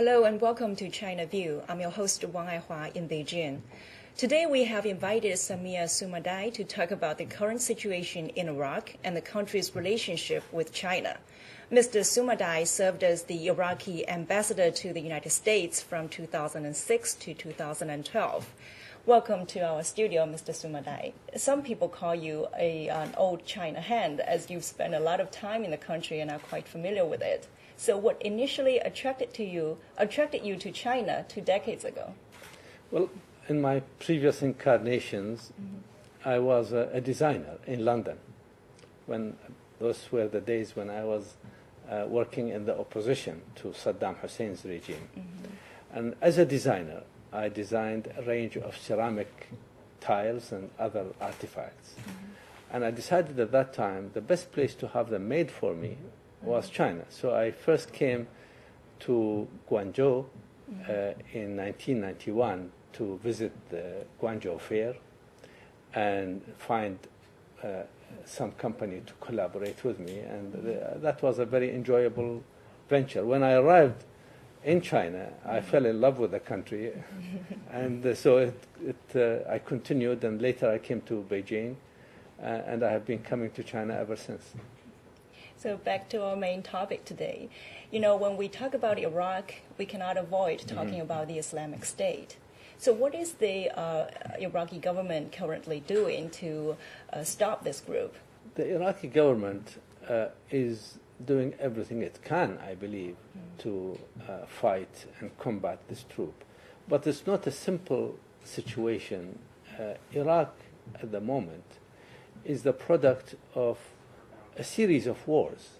Hello and welcome to China View. I'm your host Wang Aihua in Beijing. Today we have invited Samir Sumaida'ie to talk about the current situation in Iraq and the country's relationship with China. Mr. Sumaida'ie served as the Iraqi Ambassador to the United States from 2006 to 2012. Welcome to our studio, Mr. Sumaida'ie. Some people call you an old China hand, as you've spent a lot of time in the country and are quite familiar with it. So what initially attracted you to China 2 decades ago? Well, in my previous incarnations, I was a designer in London. Those were the days when I was working in the opposition to Saddam Hussein's regime. And as a designer, I designed a range of ceramic tiles and other artifacts. And I decided at that time the best place to have them made for me was China. So I first came to Guangzhou in 1991 to visit the Guangzhou Fair and find some company to collaborate with me. And that was a very enjoyable venture. When I arrived in China, I fell in love with the country. And so I continued, and later I came to Beijing, and I have been coming to China ever since. So back to our main topic today. You know, when we talk about Iraq, we cannot avoid talking about the Islamic State. So what is the Iraqi government currently doing to stop this group? The Iraqi government is doing everything it can, I believe, to fight and combat this troop. But it's not a simple situation. Iraq, at the moment, is the product of a series of wars.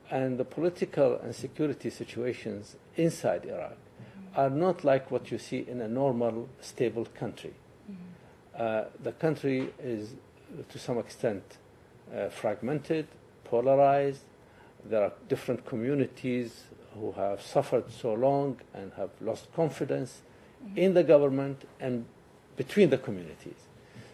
And the political and security situations inside Iraq are not like what you see in a normal, stable country. The country is, to some extent, fragmented, polarized. There are different communities who have suffered so long and have lost confidence in the government and between the communities.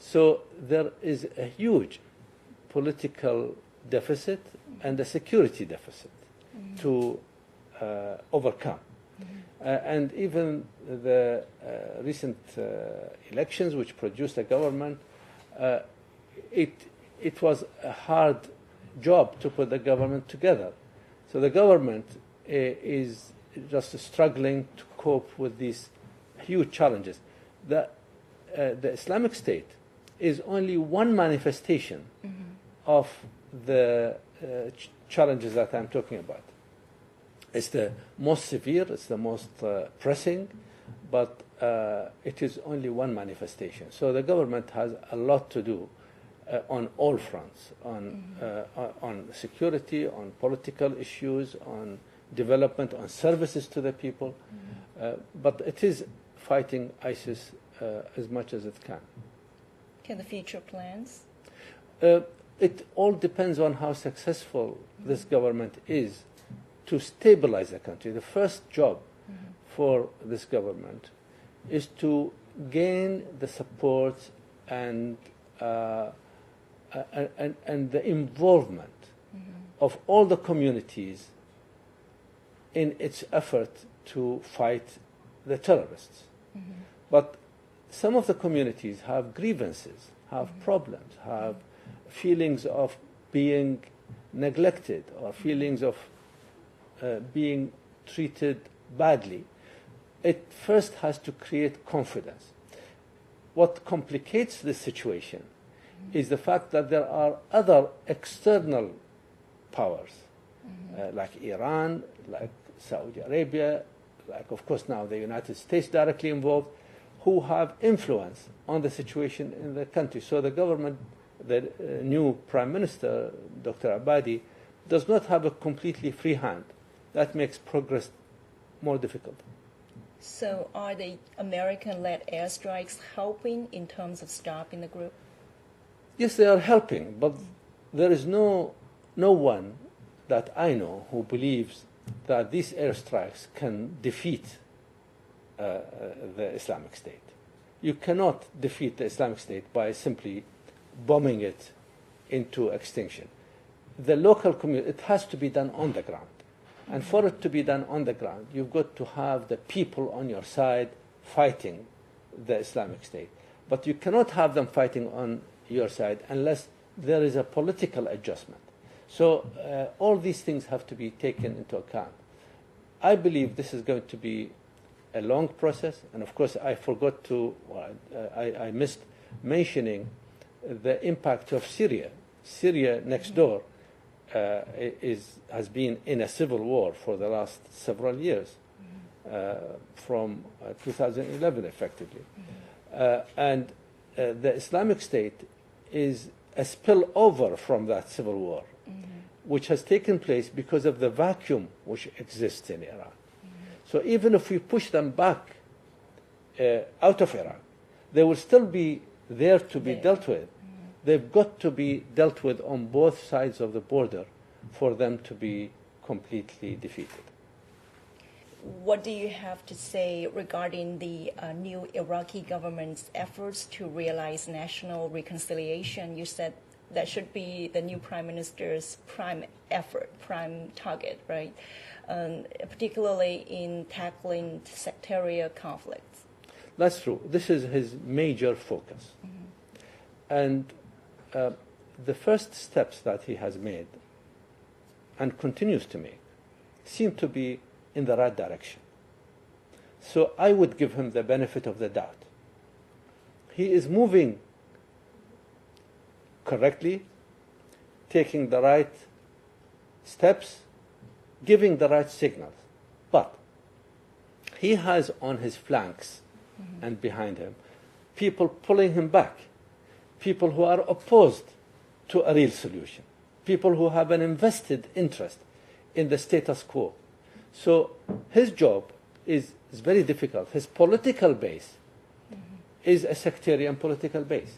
So there is a huge political deficit and a security deficit to overcome. And even the recent elections, which produced a government, it was a hard job to put the government together. So the government is just struggling to cope with these huge challenges. The Islamic State is only one manifestation of the challenges that I'm talking about. It's the most severe, it's the most pressing, but it is only one manifestation. So the government has a lot to do on all fronts, on security, on political issues, on development, on services to the people. But it is fighting ISIS as much as it can. The future plans? It all depends on how successful this government is to stabilize the country. The first job for this government is to gain the support and the involvement of all the communities in its effort to fight the terrorists. But some of the communities have grievances, have problems, have feelings of being neglected or feelings of being treated badly. It first has to create confidence. What complicates this situation is the fact that there are other external powers, like Iran, like Saudi Arabia, like, of course, now the United States directly involved, who have influence on the situation in the country. So the government, the new Prime Minister, Dr. Abadi, does not have a completely free hand. That makes progress more difficult. So are the American-led airstrikes helping in terms of stopping the group? Yes, they are helping, but there is no one that I know who believes that these airstrikes can defeat the Islamic State. You cannot defeat the Islamic State by simply bombing it into extinction. The local community, it has to be done on the ground. And for it to be done on the ground, you've got to have the people on your side fighting the Islamic State. But you cannot have them fighting on your side unless there is a political adjustment. So all these things have to be taken into account. I believe this is going to be a long process, and of course I forgot to, I missed mentioning the impact of Syria. Syria next door has been in a civil war for the last several years, from 2011 effectively. And the Islamic State is a spillover from that civil war, which has taken place because of the vacuum which exists in Iraq. So even if we push them back out of Iraq, they will still be there to be dealt with. They've got to be dealt with on both sides of the border for them to be completely defeated. What do you have to say regarding the new Iraqi government's efforts to realize national reconciliation? You said that should be the new prime minister's prime effort, prime target, right? Particularly in tackling sectarian conflicts. That's true. This is his major focus. And the first steps that he has made and continues to make seem to be in the right direction. So I would give him the benefit of the doubt. He is moving correctly, taking the right steps, giving the right signals. But he has on his flanks and behind him people pulling him back, people who are opposed to a real solution, people who have an invested interest in the status quo. So his job is very difficult. His political base is a sectarian political base.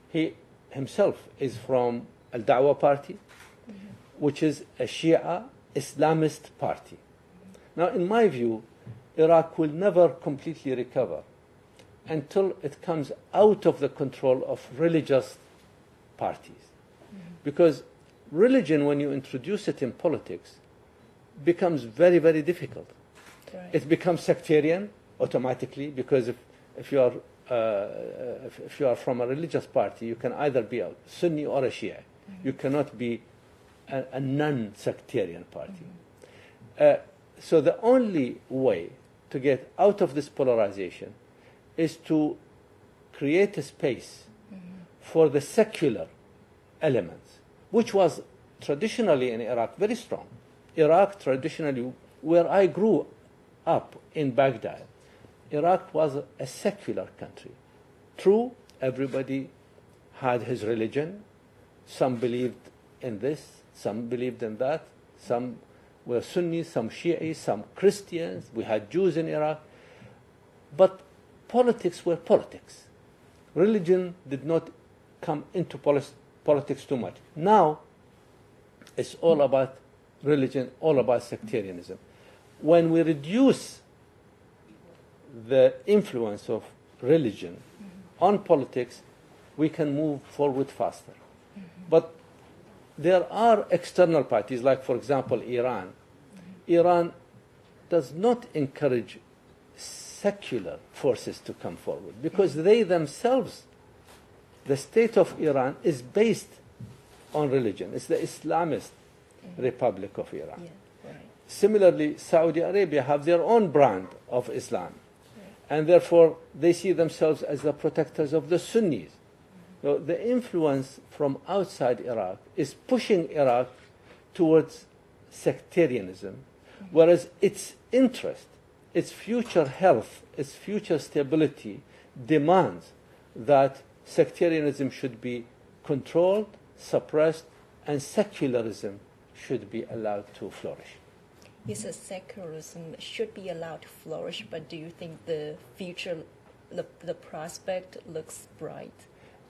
He himself is from Al-Da'wah party, which is a Shia Islamist party. Now, in my view, Iraq will never completely recover until it comes out of the control of religious parties. Because religion, when you introduce it in politics, becomes very, very difficult. Right. It becomes sectarian automatically, because if you are from a religious party, you can either be a Sunni or a Shia. You cannot be a non-sectarian party. So the only way to get out of this polarization is to create a space for the secular elements, which was traditionally in Iraq very strong. Iraq traditionally, where I grew up in Baghdad, Iraq was a secular country. True, everybody had his religion. Some believed in this, some believed in that. Some were Sunni, some Shi'i, some Christians. We had Jews in Iraq. But politics were politics. Religion did not come into politics too much. Now, it's all about religion, all about sectarianism. When we reduce the influence of religion on politics, we can move forward faster. But there are external parties, like, for example, Iran. Iran does not encourage secular forces to come forward, because they themselves, the state of Iran is based on religion. It's the Islamist Republic of Iran. Yeah, right. Similarly, Saudi Arabia have their own brand of Islam. And therefore, they see themselves as the protectors of the Sunnis. So the influence from outside Iraq is pushing Iraq towards sectarianism, whereas its interest, its future health, its future stability demands that sectarianism should be controlled, suppressed, and secularism should be allowed to flourish. You said secularism should be allowed to flourish, but do you think the future, the prospect looks bright?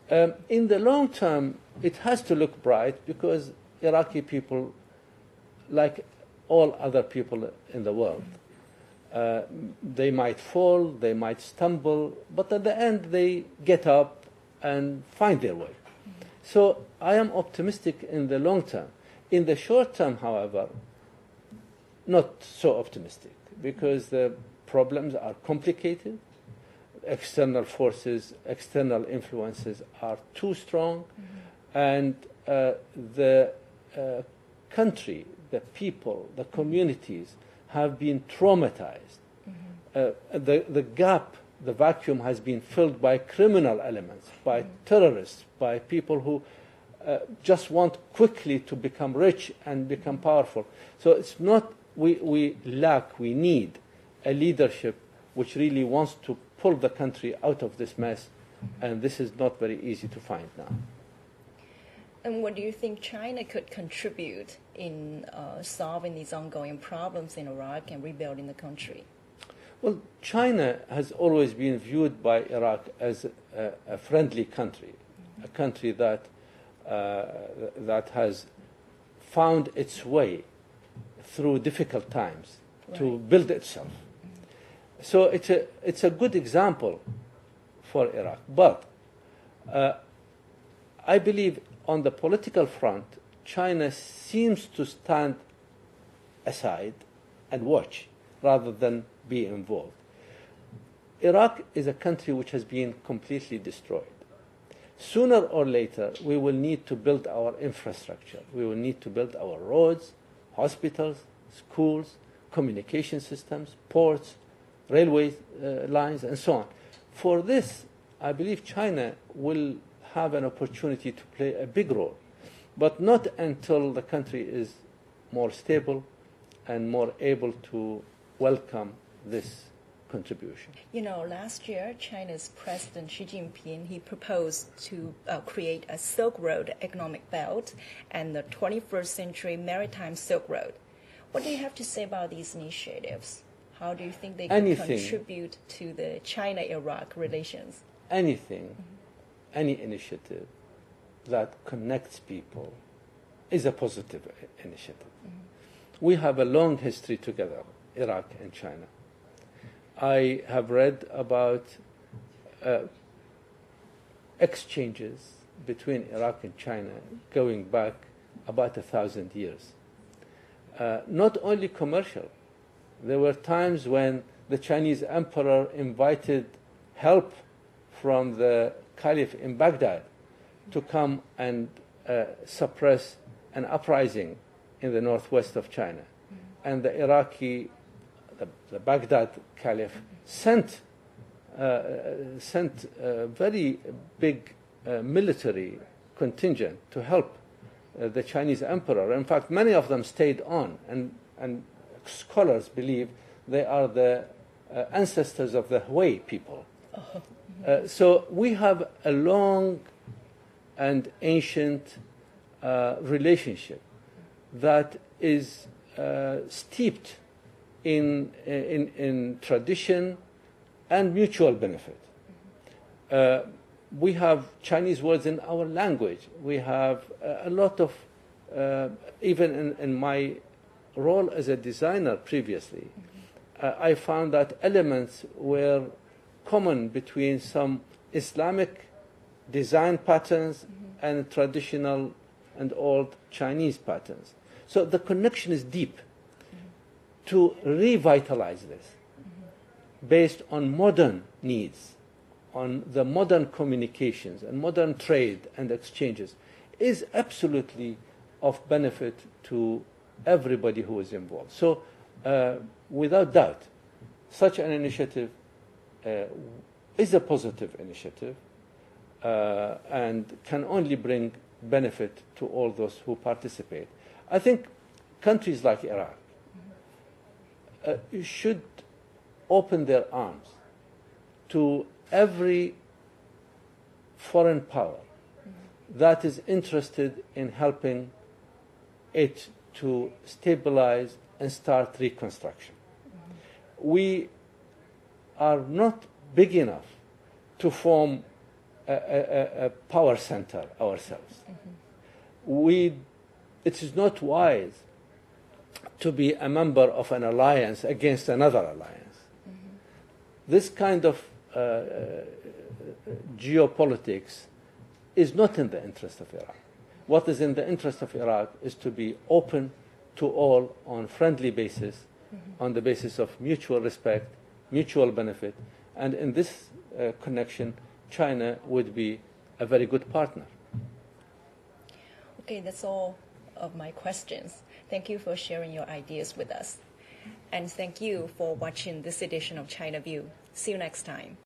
In the long term, it has to look bright, because Iraqi people, like all other people in the world, they might fall, they might stumble, but at the end they get up and find their way. So I am optimistic in the long term. In the short term, however, not so optimistic because the problems are complicated. External forces, external influences are too strong, and the country, the people, the communities have been traumatized. The gap, the vacuum has been filled by criminal elements, by terrorists, by people who just want quickly to become rich and become powerful. So it's not, we need a leadership which really wants to pull the country out of this mess, and this is not very easy to find now. And what do you think China could contribute in solving these ongoing problems in Iraq and rebuilding the country? Well, China has always been viewed by Iraq as a friendly country, a country that has found its way through difficult times to build itself. So it's a good example for Iraq. But I believe on the political front, China seems to stand aside and watch rather than be involved. Iraq is a country which has been completely destroyed. Sooner or later, we will need to build our infrastructure. We will need to build our roads, hospitals, schools, communication systems, ports, railway lines, and so on. For this, I believe China will have an opportunity to play a big role, but not until the country is more stable and more able to welcome this contribution. You know, last year, China's President Xi Jinping, he proposed to create a Silk Road economic belt and the 21st century maritime Silk Road. What do you have to say about these initiatives? How do you think they can contribute to the China-Iraq relations? Anything, any initiative that connects people is a positive initiative. We have a long history together, Iraq and China. I have read about exchanges between Iraq and China going back about 1,000 years. Not only commercial. There were times when the Chinese emperor invited help from the caliph in Baghdad to come and suppress an uprising in the northwest of China. And the Iraqi, the Baghdad caliph, sent a very big military contingent to help the Chinese emperor. In fact, many of them stayed on, and scholars believe they are the ancestors of the Hui people. So we have a long and ancient relationship that is steeped in tradition and mutual benefit. We have Chinese words in our language. We have a lot of, even in my role as a designer previously, I found that elements were common between some Islamic design patterns and traditional and old Chinese patterns. So the connection is deep. To revitalize this based on modern needs, on the modern communications and modern trade and exchanges is absolutely of benefit to everybody who is involved. So without doubt, such an initiative is a positive initiative and can only bring benefit to all those who participate. I think countries like Iraq should open their arms to every foreign power that is interested in helping it to stabilize and start reconstruction. We are not big enough to form a power center ourselves. It is not wise to be a member of an alliance against another alliance. This kind of geopolitics is not in the interest of Iraq. What is in the interest of Iraq is to be open to all on friendly basis, on the basis of mutual respect, mutual benefit, and in this connection, China would be a very good partner. Okay, that's all of my questions. Thank you for sharing your ideas with us. And thank you for watching this edition of China View. See you next time.